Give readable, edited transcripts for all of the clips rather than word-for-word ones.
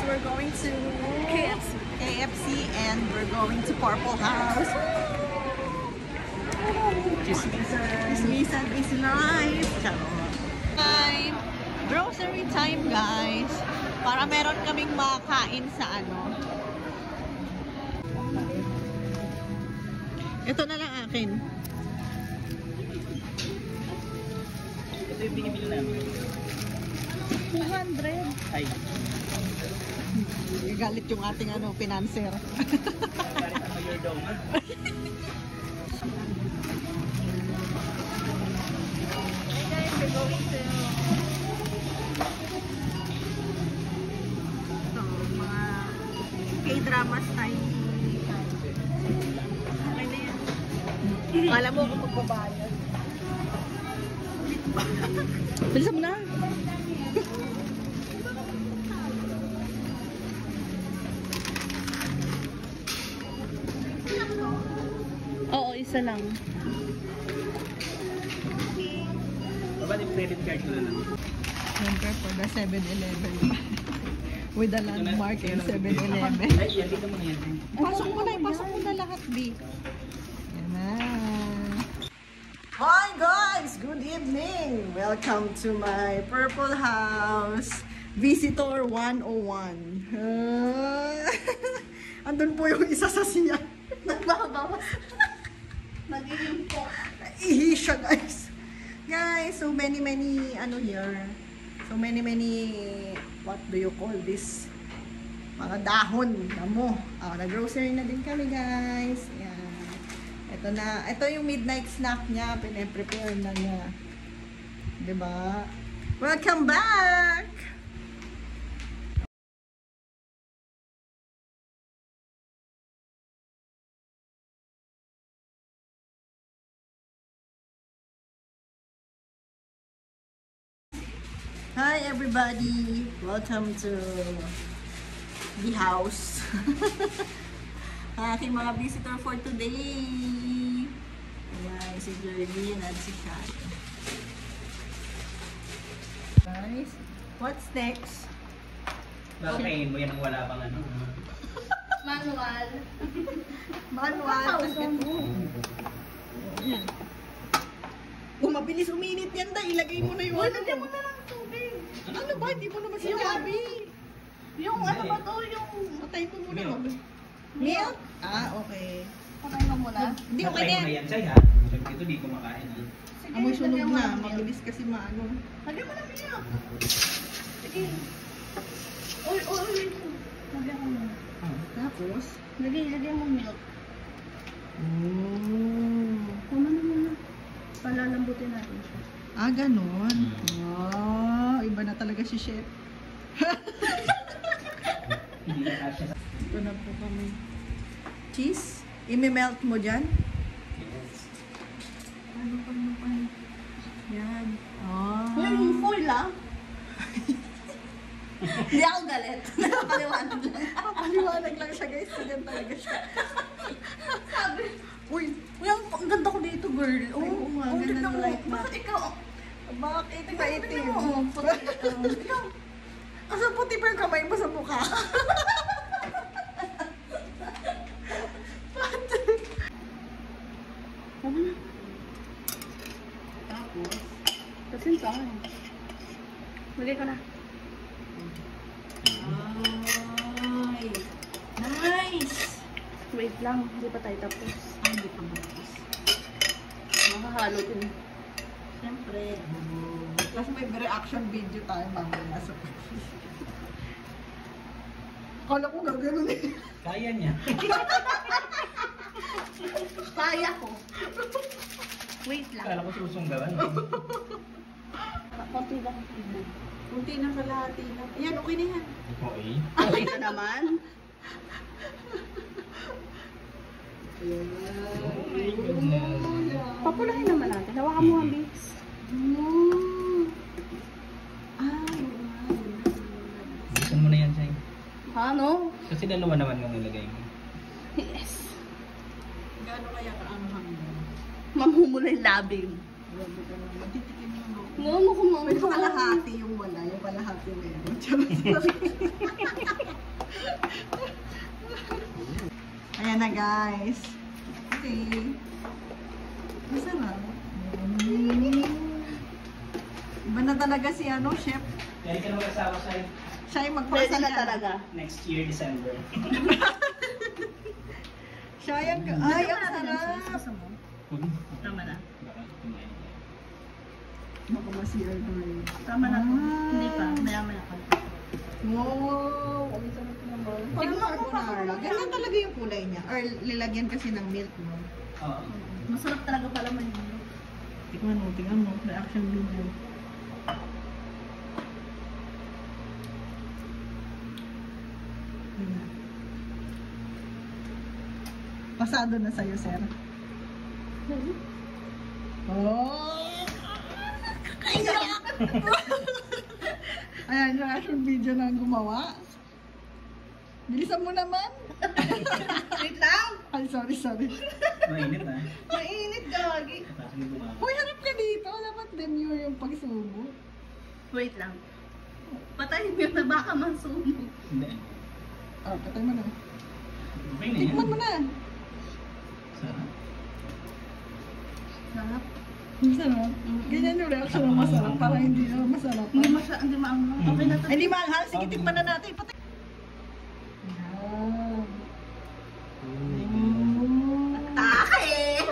we're going to KFC and we're going to Purple House. Chismisan is nice. Time. Grocery time, guys. Para meron kaming makain sa ano. Ito na lang akin. Ito yung binibili namin. 200. Ay. Galit yung ating ano, financer. Galit ang mayordomo. Guys, we're going to mga K-dramas time. Okay na yan. Alam mo kung magbabayad. Bilisan mo na. Oo, isa lang. Baba yung credit card ko na lang. Siyempre for the 7-Eleven. With the landmark in 7-Eleven. Ay, yan. Dito mo na yan. Pasok mo na, pasok mo na lahat, B. Yan na. Hi guys! Good evening! Welcome to my Purple House Visitor 101. Andun po yung isa sa siya. Nagbabawas. Nagiging po. Naihi siya, guys. Guys, so many ano here. So many what do you call this? Mga dahon. Damo. Nag-grocery na din kami, guys. Yan. Ito na. Ito yung midnight snack niya. Pine-prepare na niya. Diba? Welcome back! Hi everybody! Welcome to the house. Aking mga visitor for today. Ayan, si Jerlyn at si Kat. Guys, what's next? Bakit mo yan ang wala pang ano? Manual. Manual. Ayan. Kung mabilis uminit yan, ilagay mo na yung ano. Lagyan mo na lang tubig. Ano ba? Hindi mo naman sinabi. Yung ano ba to? Yung Patay ko muna. Milk. Milk? Okay. patay mo muna. Hindi, okay na yan. Yan, Chay, ha? Ito di kumakain. Sige, Amoy sunog lagyan mo na. ng milk. Mabilis kasi maano. Lagyan mo ng milk. Sige. Uy. Lagyan mo muna. Tapos? Lagyan mo milk. Oh. Kuma na muna. Palalambutin natin siya. Ganon. Wow, iba na talaga si Chef. Hindi na kasya. Ito na po kami. Cheese? Imi-melt mo dyan? Yes. Ano? Yan. Yung foil Hindi ako galit. Nakakaliwanag lang. Paliwanag lang siya, guys. Ganyan talaga siya. Sabi, Uy, ang ganda ko dito, girl. oo nga, ganda tignan ng mo. light Bakit ikaw? bakit Tignan maitim? mo. Ikaw. Asa puti pa yung kamay mo sa mukha? Tapos? Kasin ka. Lagay ko na. Ay, nice! Wait lang, hindi pa tayo tapos. Hindi pa tapos. Makahalo din. Siyempre. Kasi may reaction video tayo mamaya sa Kala ko gagano'n eh. Kaya niya. Kaya ko. Wait lang. Kala ko susunggawan. Konti lang. Kunti na kalahati na. Ayan, okay na yan. Okay. Okay na naman. Oh my goodness. Papulahin naman natin. Hawakan mo ang base. Buksan mo na yan, Chay. Ano? Kasi dalawa naman yung nilagay mo. Yes. Gaano kaya kaanghang mo? Mamumula yung labing. Grabe ka naman. Titikin mo no. Ngayon mo kung Pwede pa kalahati yung wala. Yung kalahati meron. Ayan na guys. Okay. Masarap. Iba na talaga si ano, chef. Kaya ka na mag-asawa sa'yo. Siya ay Pwede magpakasal na ka. talaga. Next year, December. Siya ay ang sarap. Tama na. Baka kumain ka. Baka ma-CR tayo. Tama na po. Ah. Hindi pa. Maya-maya ka. Wow! Ang sarap naman. Parang carbonara. Ganyan talaga yung kulay niya. Or lilagyan kasi ng milk, no? Oo. Masarap talaga pala man yun. Tingnan mo. Reaction video. Pasado na sa'yo, sir. Oh! Ayan, reaction video na gumawa. Bilisan mo naman. Wait lang! Ay, sorry. Mainit ah. Mainit, gagi. Tapos hindi bumakas. Hoy, harap ka dito. Dapat demure yung pagsubo. Wait lang. Patayin mo na baka masunog. Hindi. Ah, patay mo na. Okay na yan. Tikman mo na. Sarap. Sarap. Masarap. Ganyan yung reaction ng masarap. Parang hindi na masarap. Hindi maanghang. Okay na to. Ay, hindi mahal. Sige, tikman na natin. Patay. Yan. Oh my God. Take!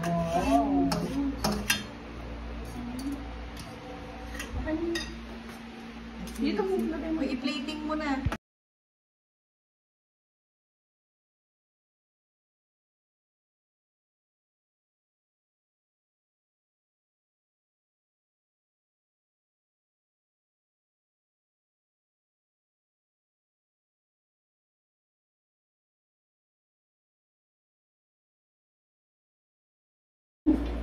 Oh. Dito mo lagay mo. Uy, i-plating mo na.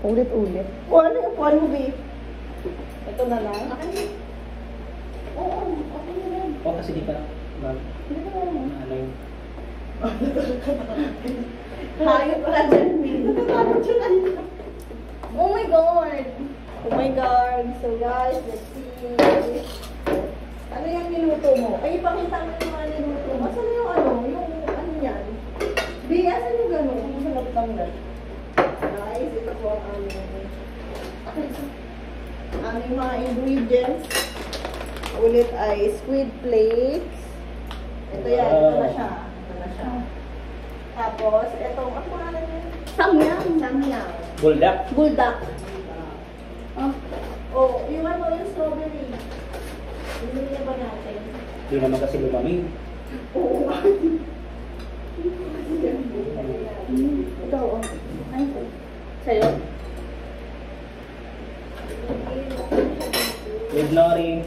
Ulit-ulit. O, ano yung upuan mo, babe? Ito na lang. Oo, okay na lang. Oh, kasi di pa mag... Hindi ka lang. Ano yung... Hayop pala dyan, babe. Natatakot siya na. Oh my God! Oh my God! So guys, let's see. Ano yung niluto mo? Ay, ipakita mo yung mga niluto mo. Asan yung ano? Yung ano yan? Bi, asan yung gano'n? Yung sa nagtanggal. Guys, ito po ang aming mga ingredients. Ulit ay squid flakes. Ito yan, ito na siya. Ito na siya. Tapos, itong, ano pangalan niya? Samyang. Samyang. Buldak. Buldak. Oh, yung ano, yung strawberry. Bumili na ba natin? Hindi naman kasi lumamig. Oo. Ito, oh. Ay, sa'yo? With nori.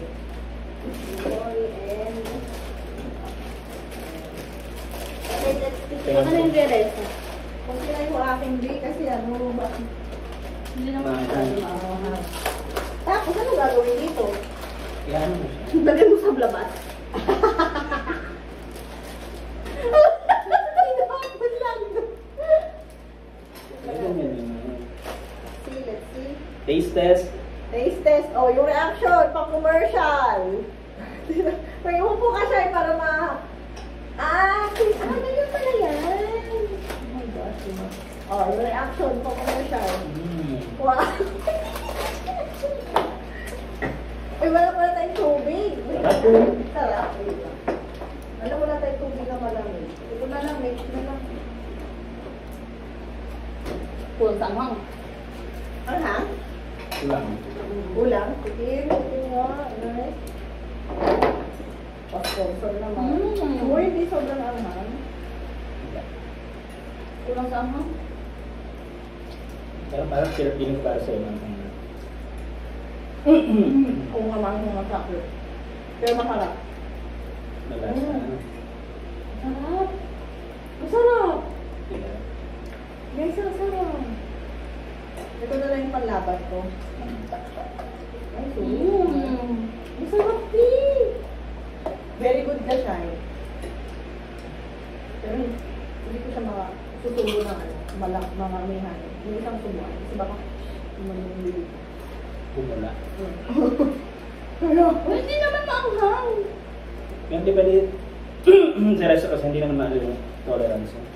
Okay, let's pick. Ano yung ingredients? Kung sila yung aking day, kasi ano, ba? Hindi naman masyado. Tapos, ano gagawin dito? Kaya ano mo siya? Lagay mo sa labas. Ayun, yun, yun. Let's see. Taste test. Taste test. Oh, yung reaction, pang-commercial. May upo ka siya para ma... ano yun pala yan? Oh my gosh. Oh, yung reaction, pang-commercial. Wow. Ay, wala pala tayong tubig. Sarap. Sarap. Wait lang. Alam, wala tayong tubig na malamig. Ito na lang, mix na lang. Puro sanghang. Ano ha? Ulang. Ulang. Sige, ito nga. Nice. Pasponsor naman. Uy, hindi sobrang anghang. Kulang sanghang. Pero parang syrup din yung para sa inyo. Oo nga, mga masakit. Pero masarap. Nalasa. Sarap. Masarap. Yeah. Guys, masarap. Ito na lang yung panlaban ko. Ay, so. Masarap din. Very good na siya eh. Pero hindi ko siya susubo ng mga mihan. Hindi isang sumuan. Kasi baka manumili. Bumula. Hindi naman maanghang. Yung di ba di, sa resto kasi hindi naman mahal yung tolerance.